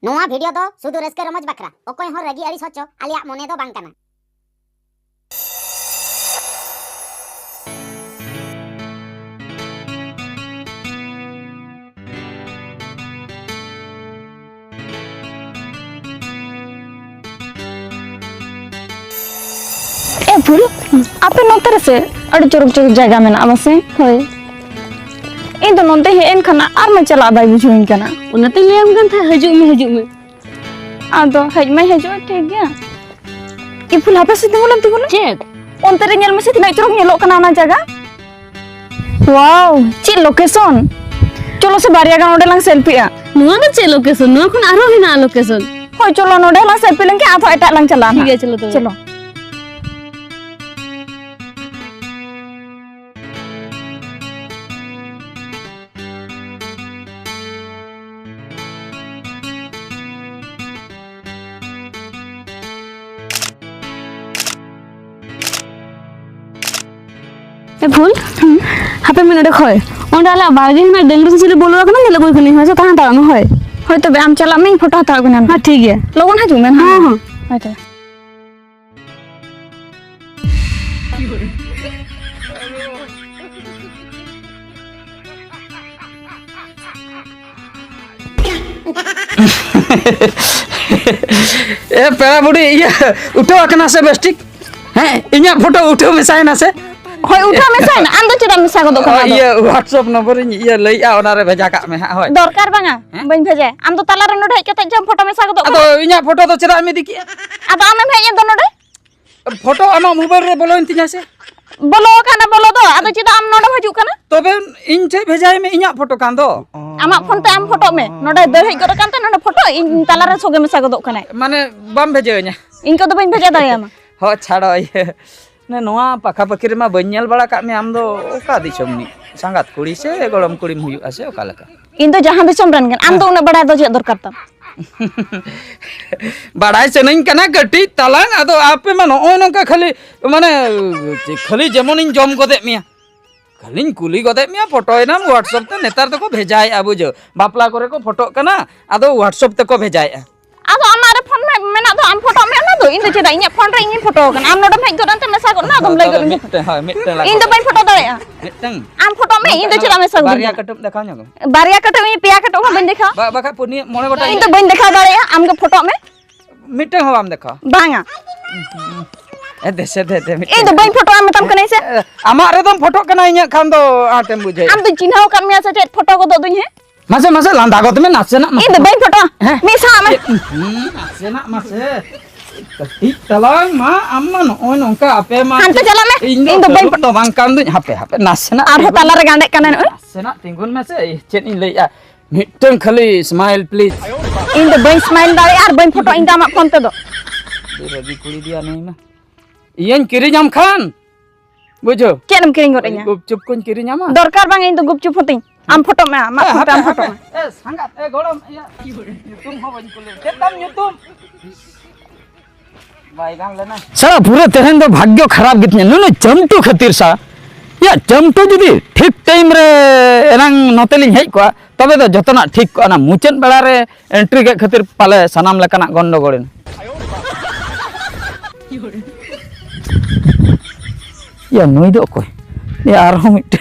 नोआ वीडियो दो सुदु रस्के रमज बकरा ओकोय हो रगी अड़ी सोचो आलिया मोने दो बांग कना। ए फुल आपे नोतर से अड़ी चोरक चोरक जगह में ना बसे होय इन तो नोते हे इन खाना आर मैं चला बाय बुझुइन कना उनते लेम गन था हजू में आदो हज में हजो ठीक गया ई फुल आपे से तिंगुलम चेक ओनते रे नेल में से तिना चोरक नेलो कना ना जगह वाओ ची लोकेशन चलो से बारिया गा ओडे लंग सेल्फी आ नुआ ना चे लोकेशन नुआ खन आरो हिना लोकेशन होय चलो नोडे लंग सेल्फी लेंगे आथो एटा लंग चला ठीक है चलो तो चलो ए फुल हापे मिनट खय ओंडाला बागे हिना डेंगरू से बोलवा कना नेले कोई खनी हसे कहां ता होय होय तो आम चला में फोटो हता गना हां ठीक है लोगन हजू में हां हां होय तो ए पेड़ा बुड़ी ये उठो अकना से बेस्टिक हैं इन्या फोटो उठो मिसाय ना से होय उठा में साइन आम दो चरा मिसा को दो कना ये व्हाट्सएप नंबर ये लई आ ओना रे भेजा का में होय दरकार बांगा बइन भेजे आम तो ताला रे नोड हेज कते जम फोटो मिसा को दो अदो इन्या फोटो तो चरा में दिखिया अब आम में हेज दो नोडे फोटो आमा मोबाइल रे बोलो इंतिया से बोलो काना बोलो दो आदो चिदा आम नोड हजू कना तबे इन छे भेजाय में इन्या फोटो कान दो आमा फोन पे आम फोटो में नोडे दर हेज कर कांते नोडे फोटो इन ताला रे सोगे मिसा को दो कना माने बम भेजे न्या इनको तो बइन भेजा दाया मा हो छाड़ो ये ने नोआ पाखा पखिर मा बन्यल बड़ा का में आम दो ओका दिसमनी संगात कुड़ी से गरम कुड़ी हुयु आसे ओका लका इन तो जहां दिसम रन गन आम तो उन बड़ा दो जे दरकार ता बाड़ाई सनइन कना गटी तलांग अदो आपे मा नोय नोका खाली माने खाली जेमन इन जम गदे मिया खाली कुली गदे मिया फोटो ना व्हाट्सएप ते नेतार तको भेजाय आ बुझो बापला करे को फोटो कना अदो व्हाट्सएप तको भेजाय आदो हमारे फोन में मेना दो आम फोटो में ना दो इन तो चेदा इन फोन रे इन फोटो कन आम नोडम हेज करन ते मेसा को ना दम लई गन मिटते हाय मिटते ला इन तो बइन फोटो दाया मिटतंग आम फोटो में इन तो चेदा मेसा को बारिया कटम देखाव न्यो बारिया कटो में पिया कटो में बइन देखा बाखा पुनी मोने गोटा इन तो बइन देखा दाया आम के फोटो में मिटते हो आम देखा बांगा ए देसे दे इन तो बइन फोटो आम तम कने से आमा रे दम फोटो कना इnya खान दो आटेम बुझे आम तो चिन्हाव कर मिया से फोटो को दो दुई है मासे मासे लांदा गत में नाचे ना इन तो बइन फोटो मिसा में नाचे ना मासे कटी तलांग मा अम्मा नोय नोंका आपे मा हांते चला में इन तो बइन फोटो बांग कान दु हापे हापे नाचे ना आर ताला रे गांडे कने नाचे ना तिंगुन में से चेत इन लई आ मिटन खाली स्माइल प्लीज इन तो बइन स्माइल दारे आर बइन फोटो इन दा फोन ते दो रवि कुड़ी दिया नहीं मा इयन किरी जाम खान बुझो केनम किरिंग गोरेኛ गुपचुप कोन किरी जामा दरकार बांग इन तो गुपचुप फोटिंग आम फोटो में आम फोटो में ए संगात ए गोड़म या तुम हो बन कुले केतम युतुम बाईगान लेना सारा पूरे तेहन दो भाग्य खराब गितने नुनु चमटू खातिर सा या चमटू जदी ठीक टाइम रे एरंग नोतेलिन हेज को तबे तो जतना ठीक को ना मुचन बेड़ा रे एंट्री के खातिर पाले सनाम लेकाना गंडगोल या नुई दो कोई या आरो मिट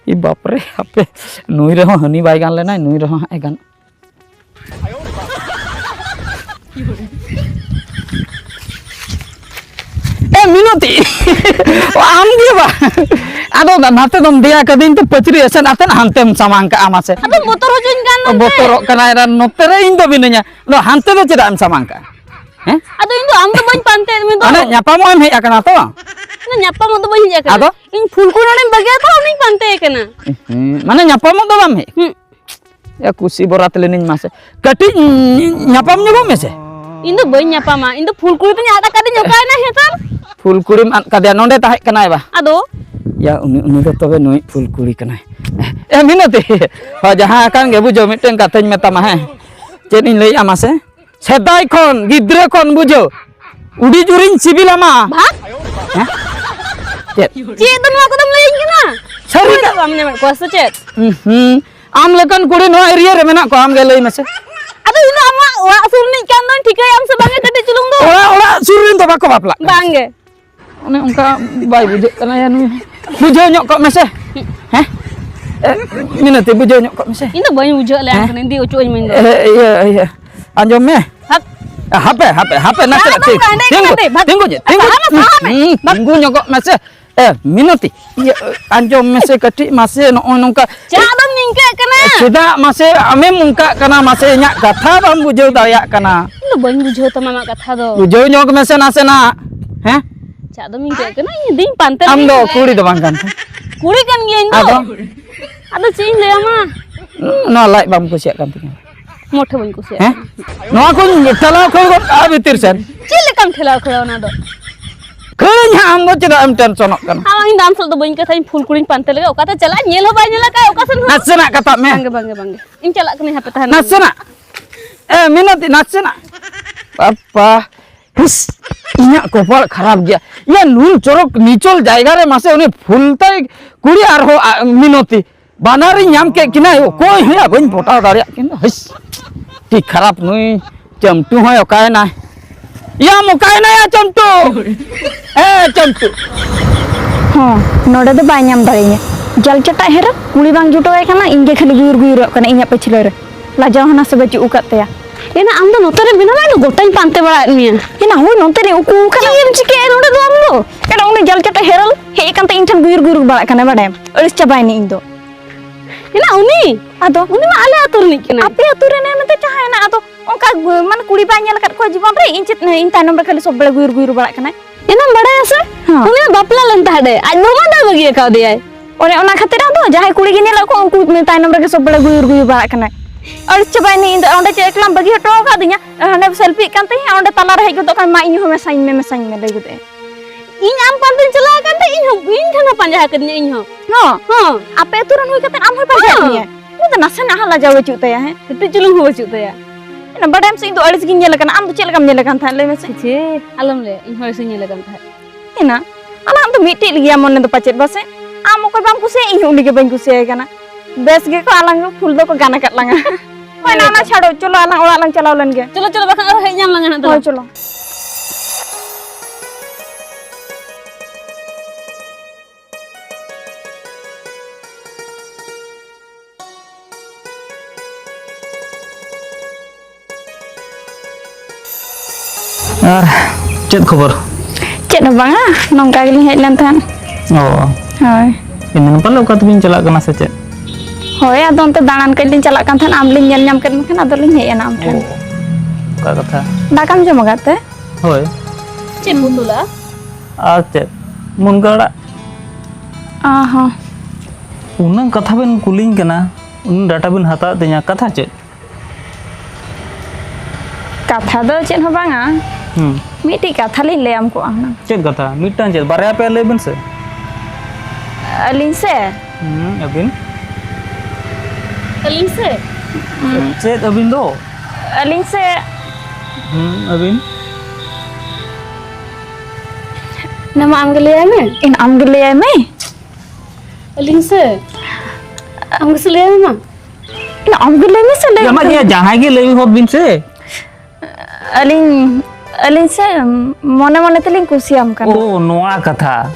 ई बाप रे आपे नुई रे हनी बाय गान लेना नुई रे ए गान ए मिनती आम दिया बा आदो नाते दम दिया कदिन तो पचरी असन आते हानतेम सामान का आमा से अब मोटर हो जिन गान बोतरो कना रा नोते रे इन दो बिनया नो हानते दो चेदा एम सामान का हैं अदो इन तो आम तो बइन पानते में दो अने न्यापामो एम हेज अकना तो ना न्यापा मो तो बइन हेज आदो इन फूल को नडे बगे था नहीं पानते कना माने न्यापामो दो बाम हे या कुसी बोरात लेनिन मासे कटी न्यापाम न्यो में से इन तो बइन न्यापा मा इन तो फूल को तो आदा कदे जोकाय ना हेतर फुलकुड़ी मान कदे नोंडे ताहे कनाय बा अदो या उनी दो तबे नुई फुलकुड़ी कनाय ए मिनती हो जहां कान गे बुझो मिटन कथाñ मेतामा है चेद इन लई आमा से सेदाय खन गिद्रे खन बुझो उडी जुरिन सिबिलामा भाग हैं चेद चेद नो को तुम लेइन कना सरी तो हमने में कोस चेद आम लेकन कुड़ी नो एरिया रे मेना को आम गे लई मेसे अदो इन आमा ठिकायाम से बांगे कटे चुलुंग दो orang suruhin tu bako baplak. बांगे Ini ungka baik bujuk kana ya nu. Bujuk nyok kok mese. Heh? Minati bujuk nyok kok mese. इन तो बनी उजो ले आंकने दी उचो में दो Iya. Anjom me. हप HP nak tak sih. Tunggu je. Tunggu nyok kok mese. Minati. Iya anjom mese kati masih no nongka. चादम निंके कना Sudah masih ame mungka kana masih nyak kata bang bujuk dayak kana. इन तो बनी उजो तो मामा कथा दो Bujuk nyok mese nase na. Heh? चादम निंके कना ये दिन पांते Am do kuri do bang kan. कुड़ी कन ये इन Ado. अदो चीज ले अमा No like bang kusiak kan punya. मोठे बन कुसे Heh? No aku telah kau abitir sen. चिल्ले कम ठेला खड़ा ना दो Kerja ambo tidak am tension kan. हाँ इन दाम सल तो बनी कथा इन फूल कुड़ी पांते लगा ओका तो चला नेल हो बाय नेला का ओका सन Nasena kata me. बांगे बांगे बांगे इन चला कने यहाँ पे तहन Nasena. Minati nasena. Papa. Hus. Inya kopal kharap dia. Ya nun corok nicol jaiga re mase une fultai kuri arho minoti. Banari nyam ke kina yo koi ya bain pota daria kina. Hus. Ti kharap nui jamtu hoy okai na. Ya mukai na ya jamtu. Jamtu. हाँ नोड़े दो bye नाम दाड़े जल चटा हेरा कुड़ी बांग जुटो है खाना इंगे खाली गुर गुर कने इnya पिछले रे लाजा हना से बची उकते या ये ना आम तो नोतरे बिना ना गोटा इन पांते बड़ा निया ये ना हो नोते रे उकू खाना ये चिके नोड़े दो हम लो एडा उनी जल चटा हेरल हे कांते इन ठन गुर गुर बड़ा कने बड़े अड़स चबाय नि इन दो ये ना उनी आदो उनी मा आले आतुर नि किना आपे अतुरे ने मते चाहे ना आदो ओका मन कुड़ी बाय नेल कत को जीवन रे इन चित इन तानम रे खाली सब बड़े गुर गुर बड़ा कने ये ना बड़ा ऐसे हाँ। उनी बापला लंता है आज नोमा दा बगिया का दिया ओरे ओना खातिर आदो जहां कुड़ी गे नेल को उनको तानम रे सब बड़े गुर गुर बड़ा कने अड़स चबाय नि इन ओंडे चेकलाम बगी हटो का दिया हने सेल्फी कांते ओंडे तला रे हेगो तो का मा इन हो मेसाइन में ले गते इन आम पांते चला कांते इन ठना पंजा कन्या इन हो हाँ हां आपे तुरन हुई कते आम हो पाजे निया नु तो नसे ना हला जावे चुते है कटे चुलुंग हो चुते या ना बड़ाम से तो अड़स गिन नेल कना आम तो चेल कम नेल कन था ले में से छे आलम ले इन हो से नेला कांता इना अला आम तो मिटी लिया मन तो पचेत बसे आम को बाम कुसे इन उनी के बन कुसे कना बेस गे को आलंग फूल दो को गाना कट लंगा ओय ना ना छाड़ो चलो आलंग ओड़ा लंग चलाव लन गे चलो चलो बखा और हे नाम लंगा ना होय चलो Ar, cek kabar. चेत बांगा नंका गेली हेज लन थान Oh, होय ini nampak lo kata bin celak kena saja. होय आदो अंत दानान के लिन चला कान थान आम लिन नेल नाम के मखन आदो लिन हेय ना आम थान Kak kata. दाकाम जम गाते Hoi, चे बुतुला ar cek. Mun gala, आहा unang kata bin kuling kena, unang data bin hata tanya kata cek. कथा दो चेत हो बांगा मिटी कथा लिन ले हमको आना Cek kata, mitan cek. Baraya pe le bin se. अलिन से Abin. कलिंग से Cek abin do. अलिन से Abin. nama am gele में इन आम गले में कलिंग से am गसले में इन आम गले में से ले Jama dia jahai ge le hot bin se. अलिन अलिन से मने मने तलिन कुसियाम kan Oh, noa kata.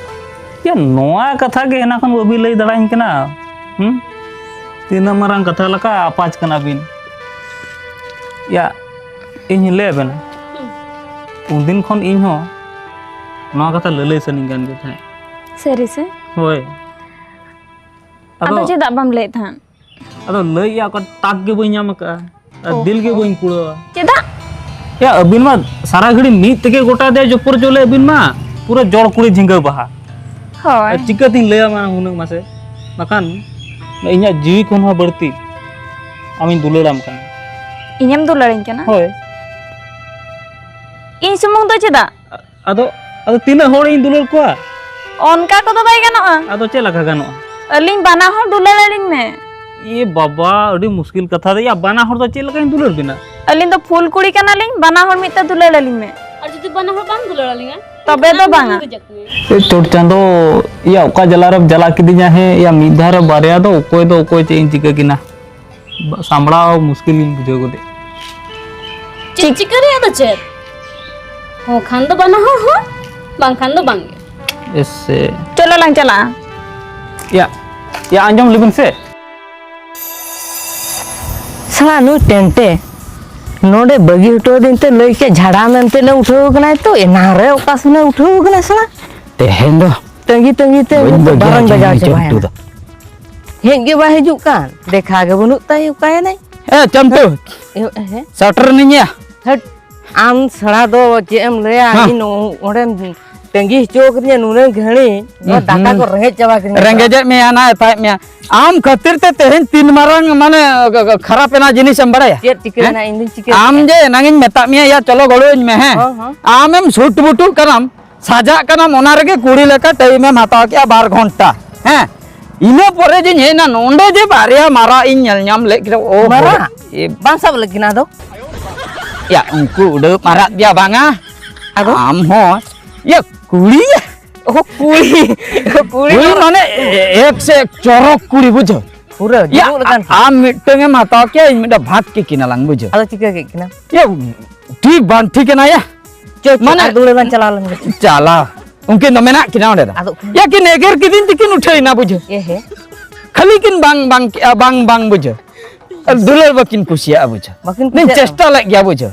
Ya noa kata ge enak kan babi lay darain kena. Tina marang kata laka apaj kena bin. Ya, ini le ben. Undin kon inho. Noa kata lele seningkan gitu. सरी से Hoi. अदो Ado, चेदा बम ले थान ado lay ya ko tak ge boy nyam ka. Dil ge boy kulo. चेदा Ya abin mah सारा घड़ी मीत के गोटा दे जोपर जोले abin mah पूरा जड़ कुड़ी झिंगा बहा. होय चिकातीन लया मा हुनंग मासे मकान इnya जीवी कोन हो बढ़ती आमिन दुलड़ाम kan. इनम दुलड़िन कना Hoi. इन सुमुंग दो चेदा Ado tina hor इन दुलड़ कोa. ओनका को तो बाय गानोआ Ado चे लगा गानो. अलिन बाना हो दुलड़िन में ये बाबा अड़ी मुश्किल कथा दे या बाना हर तो चे लगा इन दुलड़ बिना. अलिन तो फूल कुड़ी कना लिन बाना हो मिता दुलड़िन में और जो बना हो बांग दुलड़ा लिंगा तबे तो बांगा ए चोट चांदो या ओका जलारब जला किदिया है या मिधार बारिया दो कोई चे इन चिका किना. सांभळाव मुश्किल इन बुझो गोदे. चिका रे तो चेत हो खान दो बना हो बांग खान दो बांगे ऐसे चलो lang चला या अंजम लेबिन से साला नु टेंटे नोडे बगी उठो दिन ते लई के झाड़ा मेनते ले उठो कना तो एना रे ओका सुने उठो कना साला तेहेन दो तंगी तंगी ते बारन बजा चबाया चंटू हेंगे बा हिजुक कान देखा गे बनु ताई उकाय नै ए चंटू हे सटर निया हट आम सड़ा दो जे एम लेया इन ओडे तंगी चोक रे नुने घणी नो दाका को रंगे चबा के रेंगे जे में आना ताय में आम खातिर ते तेहेन तीन मारंग माने खराब एना जिनिस हम बड़ाया चेत चिके ना इन चिके आम जे नागिन मेता में या चलो गड़ोइन में है आम एम छुट बुटू करम साजा करम ओना रेगे कुड़ी लेका टाइम में हाताव के 12 घंटा हैं इना परे जे हेना नोंडे जे बारिया मारा इन नेल नाम ले ओ मारा ए बांग सब लगिना दो या उनको उड़ मारा दिया बांगा आम हो ये कुड़ी ओ कुड़ी कुड़ी माने एक से एक चोरक कुड़ी बुझो पूरा या जुलुक लगान आम मिटंगे माताव के मिटा भाग के किनालांग बुझो आलो चिके के किना ये ठीक बान ठीक है ना या माने दुले बान चला लंग चला उनके न मेना किना ओडे या कि नेगर किदिन तिकिन उठे ना बुझो ये है खाली किन बांग बांग बुझो दुलर बकिन कुसिया बुझो बाकिन नहीं चेष्टा लग गया बुझो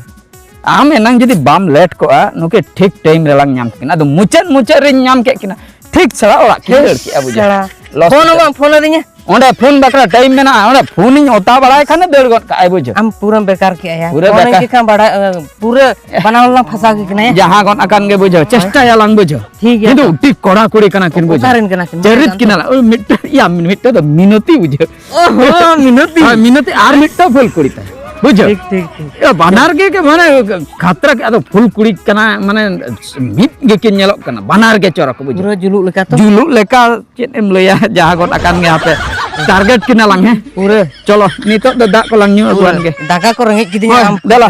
आम एनांग जदी बाम लेट को नुके ठीक टाइम रे लंग नाम किना दो मुचत रे नाम के किना ठीक सड़ा ओड़ा के लड़की बुझो फोन दिnya ओंडे फोन बकरा टाइम मेना ओंडे फोन इन ओता बड़ाय खाने देड़ गत का बुझो हम पूरा बेकार के आया पूरा फोन बेकार। के का बड़ा पूरे बनावला फसा के किना जहां गन अकान गे बुझो चेष्टा या लंग बुझो ठीक है किंतु ठीक कोड़ा कुड़ी कना किन बुझो उतारन कना किन चरित किना ओ मिट या मिट तो मिनती बुझो ओहो मिनती मिनती आर मिट तो फुल कुड़ी ता बुझो ठीक ठीक ठीक ए बानार के माने खातरा के अदो फुल कुड़ी कना माने मिट गे किन नेलो कना बानार के चोरक बुझो पूरा जुलुक लेका तो जुलुक लेका चेत एम लया जहां गन अकान गे आपे टारगेट किना लंग है पूरे चलो नितो दा को लंग न्यू अगुआन गे दाका को रंगे किदिnya am दला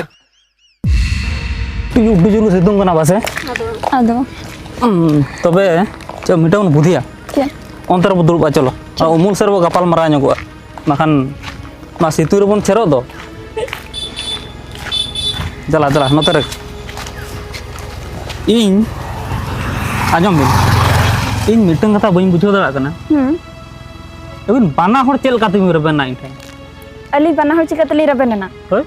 ᱴᱩᱭᱩ ᱰᱩᱡᱩᱞᱩ ᱥᱤᱛᱩᱝ ᱠᱟᱱᱟ ᱵᱟᱥᱮ ᱟᱫᱚ ᱛᱚᱵᱮ ᱪᱮᱫ ᱢᱤᱴᱟᱣᱩᱱ ᱵᱩᱫᱷᱤᱭᱟ ᱪᱮᱫ ᱚᱱᱛᱮ ᱨᱮᱵᱚ ᱫᱩᱲᱩᱵᱼᱟ ᱪᱚᱞᱚ ᱩᱢᱩᱞ ᱥᱮᱫ ᱨᱮᱵᱚ ᱜᱟᱯᱟᱞ ᱢᱟᱨᱟᱣ ᱧᱚᱜᱚᱜᱼᱟ ᱵᱟᱠᱷᱟᱱ ᱚᱱᱟ ᱥᱤᱛᱩᱝ ᱨᱮᱵᱚᱱ ᱪᱷᱮᱨᱚᱜ ᱫᱚ ᱪᱟᱞᱟ ᱪᱟᱞᱟ ᱱᱚᱛᱮ ᱨᱮ ᱤᱧ ᱟᱸᱡᱚᱢ ᱵᱤᱱ ᱤᱧ ᱢᱤᱫᱴᱟᱝ ᱠᱟᱛᱷᱟ ᱵᱟᱹᱧ ᱵᱩᱡᱷᱟᱹᱣ ᱫᱟᱲᱮᱭᱟᱜ ᱠᱟᱱᱟ ᱟᱹᱵᱤᱱ ᱵᱟᱱᱟ ᱦᱚᱲ ᱪᱮᱫ ᱞᱮᱠᱟ ᱛᱮᱵᱤᱱ ᱨᱮᱵᱮᱱᱟ ᱤᱧ ᱴᱷᱮᱱ ᱟᱹᱞᱤᱧ ᱵᱟᱱᱟ ᱦᱚᱲ ᱪᱤᱠᱟᱹ ᱛᱮᱞᱤᱧ ᱨᱮᱵᱮᱱ ᱮᱱᱟ ᱦᱳᱭ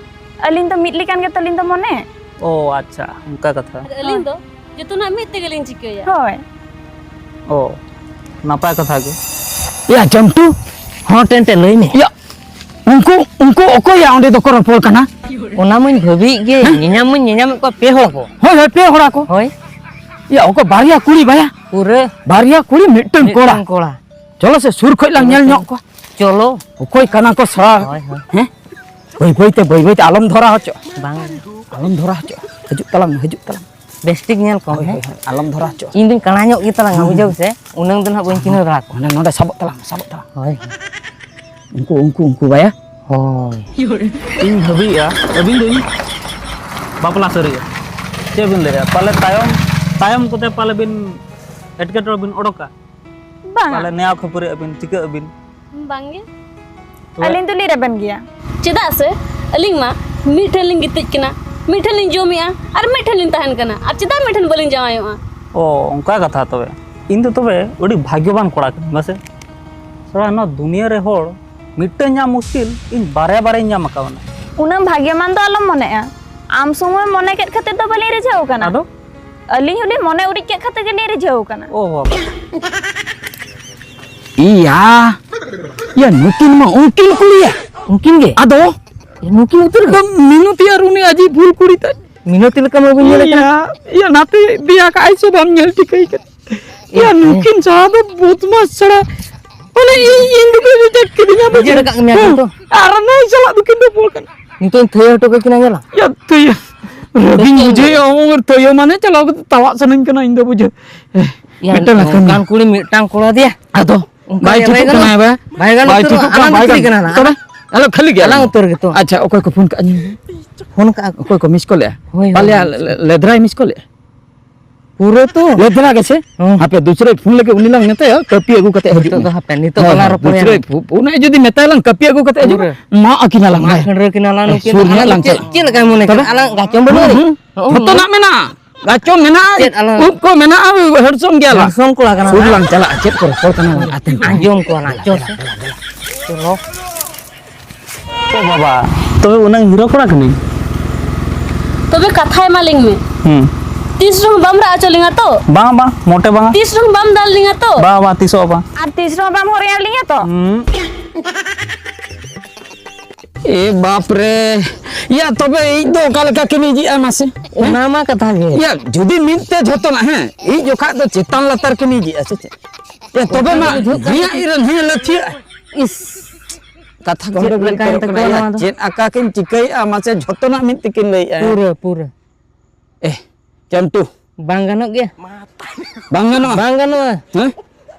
ᱟᱹᱞᱤᱧ ᱫᱚ ᱢᱤᱫ ᱞᱮᱠᱟᱱ ᱜᱮ ᱛᱟᱹᱞᱤᱧ ᱫᱚ ᱢᱚᱱᱮ ᱚ ᱟᱪᱪᱷᱟ ᱚᱱᱠᱟ ᱠᱟᱛᱷᱟ अलिंग दो जतुना मित तेगलिंग चिकया ᱦᱳᱭ ᱚ ᱱᱟᱯᱟᱭ ᱠᱟᱛᱷᱟ ᱜᱮ या Chantu ho tente lei ne या उनको ओको या ओंडे दो को रोपol kana ona mun bhabi ge nyenyam ko pe hor ko होय होय पे होड़ा को hoy या ओको बारिया कुड़ी बाया पूरे बारिया कुड़ी मिटन कोड़ा कोड़ा चलो से सुर खोय लंग नेल न्योक को चलो ओकोय kana को सरा होय होय हैं बई बई आलम धरा हचो bang आलम धरा हचो हजू तलाम bestik nyel ko he आलम धरा हचो इन दिन kana nyok kita lang bujau se unang दिन ha boin cina ra ko ओने नोडे सबक तलाम hoy उनको बाया hoy ᱤᱧ ᱵᱷᱟᱹᱵᱤᱭᱮᱜᱼᱟ ᱟᱹᱵᱤᱱ ᱫᱚ ᱵᱟᱯᱞᱟ ᱥᱟᱹᱨᱤᱜᱼᱟ ᱪᱮᱫ ᱵᱤᱱ ᱞᱟᱹᱭᱟ ᱯᱟᱞᱮ ᱛᱟᱭᱚᱢ ᱠᱚᱛᱮ ᱯᱟᱞᱮ ᱵᱤᱱ ᱮᱴᱠᱮᱴᱚᱬᱮ ᱵᱤᱱ ᱚᱰᱚᱠᱟ ᱵᱟᱝ ᱯᱟᱞᱮ ᱱᱮᱭᱟᱣ ᱠᱷᱟᱹᱯᱟᱹᱨᱤ ᱟᱹᱵᱤᱱ ᱪᱤᱠᱟᱹᱜ ᱟᱹᱵᱤᱱ बांगे ᱟᱹᱞᱤᱧ ᱫᱚᱞᱤᱧ ᱨᱮᱵᱮᱱ ᱜᱮᱭᱟ चेदा से अलिंग मा मीठे लिंग गितिज कना मीठे लिंग जोमिया और मीठे लिंग तहन कना और चेदा मीठे बलिंग जावायोआ ᱚ ᱚᱱᱠᱟ ᱠᱟᱛᱷᱟ ᱛᱚᱵᱮ ᱤᱧ ᱫᱚ ᱛᱚᱵᱮ ᱟᱹᱰᱤ ᱵᱷᱟᱜᱽᱭᱚᱵᱟᱱ ᱠᱚᱲᱟ ᱠᱟᱹᱱᱟᱹᱧ ᱢᱟᱥᱮ ᱥᱚᱲᱟ ᱱᱚᱣᱟ ᱫᱩᱱᱤᱭᱟᱹ ᱨᱮ ᱦᱚᱲ ᱢᱤᱫᱴᱟᱝ ᱧᱟᱢ ᱢᱩᱥᱠᱤᱞ ᱤᱧ ᱵᱟᱨᱭᱟᱧ ᱧᱟᱢ ᱟᱠᱟᱣᱱᱟ ᱩᱱᱟᱹᱜ ᱵᱷᱟᱜᱮᱢᱟᱱ ᱫᱚ ᱟᱞᱚᱢ ᱢᱚᱱᱮᱜᱼᱟ ᱟᱢ ᱥᱚᱢᱚᱭ ᱢᱚᱱᱮ ᱠᱮᱫ ᱠᱷᱟᱹᱛᱤᱨ ᱫᱚ ᱵᱟᱹᱞᱤᱧ ᱨᱤᱡᱷᱟᱹᱣ ᱠᱟᱱᱟ ᱟᱫᱚ ᱟᱹᱞᱤᱧ ᱦᱚᱸᱞᱤᱧ ᱢᱚᱱᱮ ᱩᱨᱤᱡ ᱠᱮᱫ ᱠᱷᱟᱹᱛᱤᱨ ᱜᱮᱞᱤᱧ ᱨᱤᱡᱷᱟᱹᱣ ᱠᱟᱱᱟ ᱚ ᱵᱟᱵᱟ iya ya nukin mah ungkin kuliah mungkin ge ado mungkin utur ge minuti aruni aji full kuri ta minuti leka mau nyel iya iya nanti dia ka aiso bam nyel tikai kan ya nukin sahado बहुत mas sara mana ini juga reject kirinya Dia dekat ngemiak tu. arana salah bikin do pol kan itu theu to ke kina gela ya tuh ya Rabin buje omong tuh ya mana calo tawa seneng kena indo buje betul lah kan kuli mitang kola dia atau baik cukup kena ya baik kan cukup kan baik kan coba halo kali gak alang utur gitu अच्छा okay को phone का phone ka okay को miss call है होय, पाले लेदराई miss call है पूरे तो लेदना कैसे हापे दूसरे फोन लेके उनी लंग नेते कपी अगु कते तो हजू हापे नितो कला रो दूसरे फोन जदी मेता लंग कपी अगु कते हजू मा अकिना लंग खंडर किनाला नुकिन सुरnya langsung. चेल का मोने आला गाचम बनो Foto nak mena. Gacong mena. Ko mena hersong gya lah. संग Cola kana Sur lang chala acet ko kol kana aten. आजोम को ना चो चलो तो बाबा तो उन्हें हीरो कोड़ा कनी तबे कथा एमालिंग में 30 रंग बम रा चलेगा तो बांग बांग मोटे बांग 30 रंग बम डाल लेंगे तो बा बा 300 बा और तीसरा बाम हो रहा लिया तो ए बाप रे या तबे इ दो काल का कनी जी मासे नामा कथा गे या जुदी मिनते झोतो ना है इ जोखा तो चेतन लतर कनी जी ऐसे या तबे मा रिया इरन हे लथि इस कथा को चेत आका किन चिकई मासे झोतो ना मिन तिकिन लई पूरे पूरे ए चंटू बांगनो गे बांगनो हैं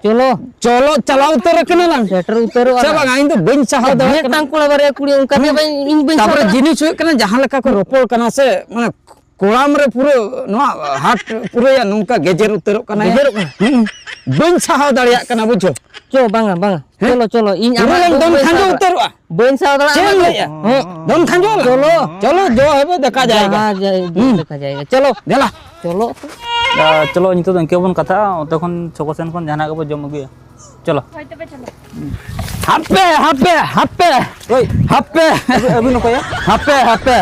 चलो चलो चलाओ उतर कने lang सेटर उतर से बांग आइन तो बइन चाहा द टांग कोला बारे कुड़ी उनका ने इन बइन तापर जिनिस हुई कना जहां लका को रोपड़ कना से माने कोराम रे पूरे नोआ हाट पूरे या नुका गेजेर उतरो कना बइन चाहा दड़िया कना बुझो चो बांगा बांगा चलो चलो इन पूरे दम खांजो उतरवा बइन सा दड़ा चल दम खांजो चलो चलो जो है देखा जाएगा देखा जाएगा चलो देला चलो चलो नितो तो इनके बन कथा तखन छोकसेन कोन जाना के जम गया चलो हापे हापे हापे ओए हापे अभी नको या हापे हापे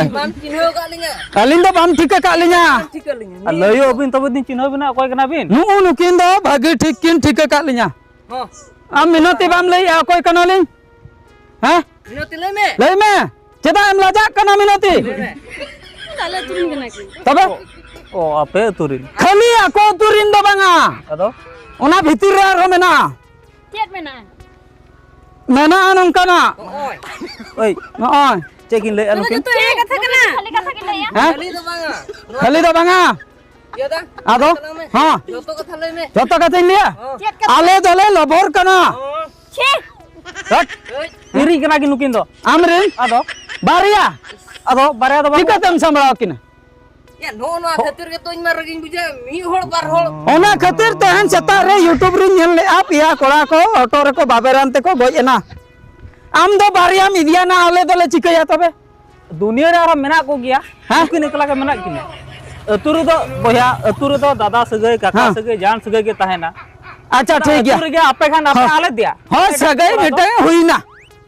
बाम चिन्हो का लिंगा अलिन दो बाम ठीक का लिया लयो अबिन तब दिन चिन्ह बिना कोई कना बिन नु नुकिन दो भागी ठीक किन ठीक का लिया हां आम मिनती बाम लई कोई कनो लिन हैं मिनती ले में चेदा एम लाजा कना मिनती ताले तुरिन कना की तबे ओ आपे तुरिन खाली ako turin do banga अदो ona bhitir re aro mena चेत में ना mena nongkana ओय noy चेकिन ले अनुकिन तो ये कथा कना खाली कथा के लिया हैं खाली do banga यादा ado हां जोतो कथा ले में joto kata liya ale dole lobor kana छे hak इरी कना कि नुकिन दो amrin अदो baria अदो बारे दो ठीक tem sambalao kina या नो नो खातिर के तो इन मार गिन बुझे मी होड़ बार होड़ ona khatir tehan seta re youtube rin nyel le ap ya kora ko auto re ko baberan te ko goj ena am do baria media na ale dole chikaya tabe दुनिया रे आरा मेना को गया नुकिन एकला के मेना किने अतुरु दो बोया अतुरु दो दादा सगई काका सगई जान सगई के तहेना अच्छा ठीक गया अतुरु के आपे खान आपे आले दिया हो सगई बेटा हुई ना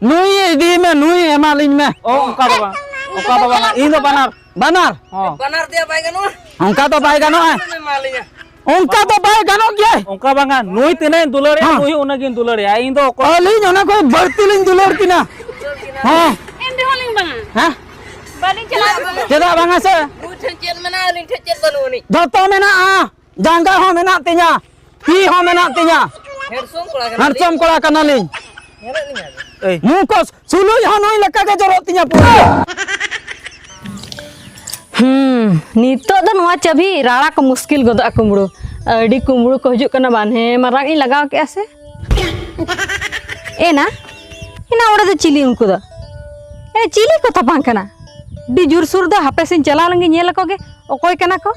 नुई इदी में नुई एमालिन में ओ ओका दो इन दो बानार banar हां बनार दिया बाई गनो उनका तो बाय गानो है में मालिया उनका तो बाय गानो क्या है ओका बांगा नुई तिने दुलरे नुई उनगिन दुलरे इन दो अली जोना कोई बढ़ती लिन दुलर की ना हां इन दे होलिंग बंगा हां बाली चला चेदा बांगा से बुझन चेन में ना लिन ठेचेत बनोनी दोतो में ना जांगा हो में ना तिnya पी हो में ना तिnya हेडसों कोला हरचम कोला कनालिन हेरे लिंगा ए मुको सुलु यहाँ नोई लक्का के जरूरत तिnya पूरा नितो दो नवा चाबी राड़ा को मुश्किल गदा कुमड़ो अडी कुमड़ो को हजू कना बान्हे मारांग इ लगाव के आसे ए ना इना ओडे दो चिली उनको दो ए चिली को तपां कना डी जुर सुर दो हापे सिन चला लंगे नेल को गे ओकोय कना को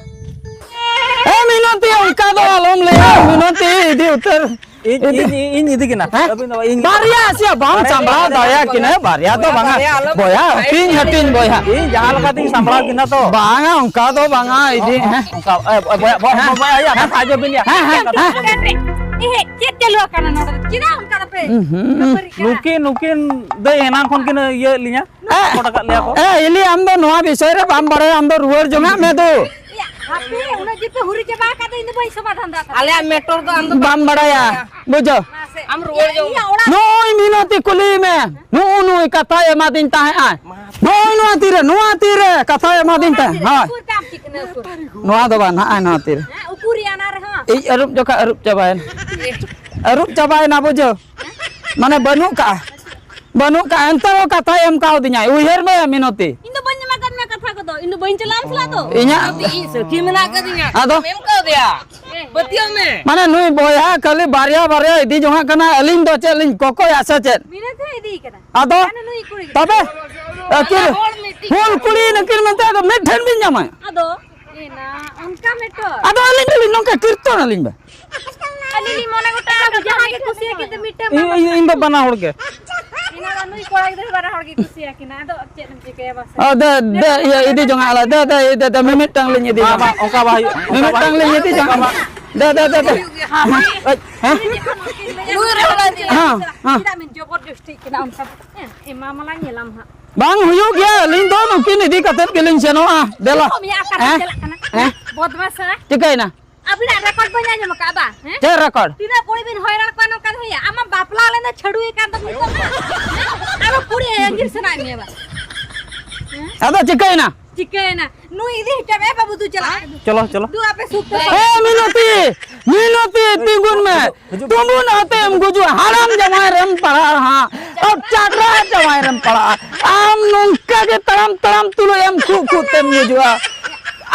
ए मिनती उनका दो आलम ले मिनती इदी उतर इन इदी किना अभी दो इन बारिया से बाम संभा दया किने बारिया तो बांगा बोया तीन हटिन बोया इन जहां लगा ती संभला किना तो बांगा उनका तो बांगा इदी ओका बोया या था जो बिलिया ए चेत चलो कना नोड चिना उनका पे नुकिन दे एना कोन किन ये लिया कोटा का लिया को ए इली हम दो नवा विषय रे बाम बड़े हम दो रुवर जमा में दो हापे उना जिते हुरी चबा का दे इन भाई समाधान दा आले मेट्रो तो हम बाम बड़ा या बुझो हम रोड जाऊ नोई मिनती कुली में नु नु कथा ए मादिन ता है नोई नु तीरे कथा ए मादिन ता हां काम चिकने उकुर नोआ दो बा ना ना तीरे उकुरी आना रे हां ए अरुप जो का अरुप चबाए ना बुझो माने बनु का अंतर कथा एम का दिया उहेर में मिनती इन दो बन में कथा को दो इन दो बन चलान चला दो इnya सखी में ना कर दिया आदो मेम कर दिया बतिया में माने नुई बोया खाली बारिया इदी जोहा कना अलिन दो चलिन कोको आसे चेत मिने थे इदी कना आदो नुई कुड़ी तबे अकिर फूल कुड़ी नकिर में तो मिठन भी ᱧᱟᱢᱟ आदो Ina, onka meto. Ado alin nongka kirton alin ba. Alili mone gota jaha ke kusi ke mita. इन दो बना होड़ के Ina anu kora gidre bara hor ge kusi akina ado chet nam chike bas. Da ya idi jong ala da memet tang lin idi. बा ओका बा Memet tang lin idi jong. Da. Tidak menjobot justi kena onka. Emma malah nyelam ha. Bang huyuk ya lin do mungkin idi katet gelin senoa. Dela. Kok mi akar jelak kana. Bodmas ha. Cikai na. Abi nak rekod banyak je maka aba. Cek record. Tidak kuri bin hoiran kan kan hoya. Ama bapla lena chadu ikan tak mito. Ama kuri anjir sana ni ba. Ada cikai na. Chicken na. Nu idi hitam eh babu tu chala. चलो चलो Tu ape soup to. मिनती तिगुन में तुमुन आते हम गुजु हराम जमायरम पड़ा हाँ अब चाकरा जमायरम पड़ा आम नोंका के तड़म तुलो एम खू तेम गुजुआ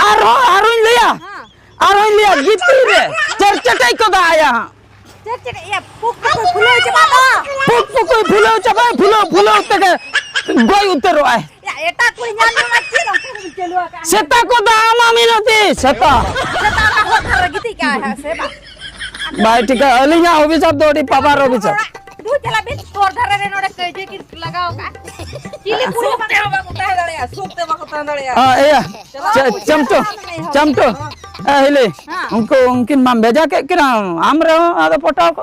आरो लिया गिट्टी रे चरचटाई को दा आया हाँ Cek ya puk fulo coba to. पुक कोई फुलो तक गोई उतरो आए Ya eta kuri nyanyi macir orang celu akan. सेता को दा आमा मिनती सेता Kita nak hot har gitu ka ha seba. भाई ठीक है अलिया ऑफिसर दोड़ी पापा officer Du chala bin kor dhare re nore kaje ki lagao ka. Chili puri ba ka ba ta dale ya soup te ba ka dale ya. हाँ या चमटो हिले उनको उनकिन माम भेजा के किना हम रहो आधा पटाओ को